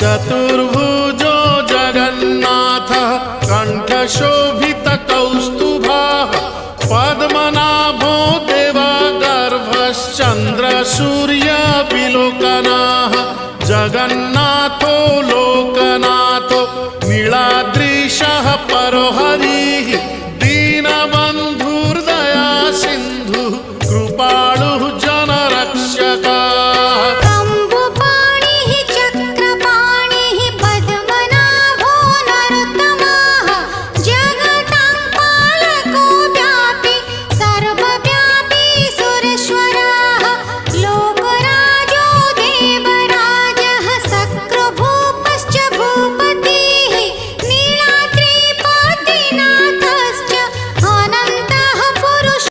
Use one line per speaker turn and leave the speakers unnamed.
चतुर्भुजो जगन्नाथः कण्ठशोभितकौस्तुभः पद्मनाभो देवगर्भश्चन्द्रसूर्यविलोकनः जगन्नाथो लोकनाथो नीलाद्रीशः परो हरिः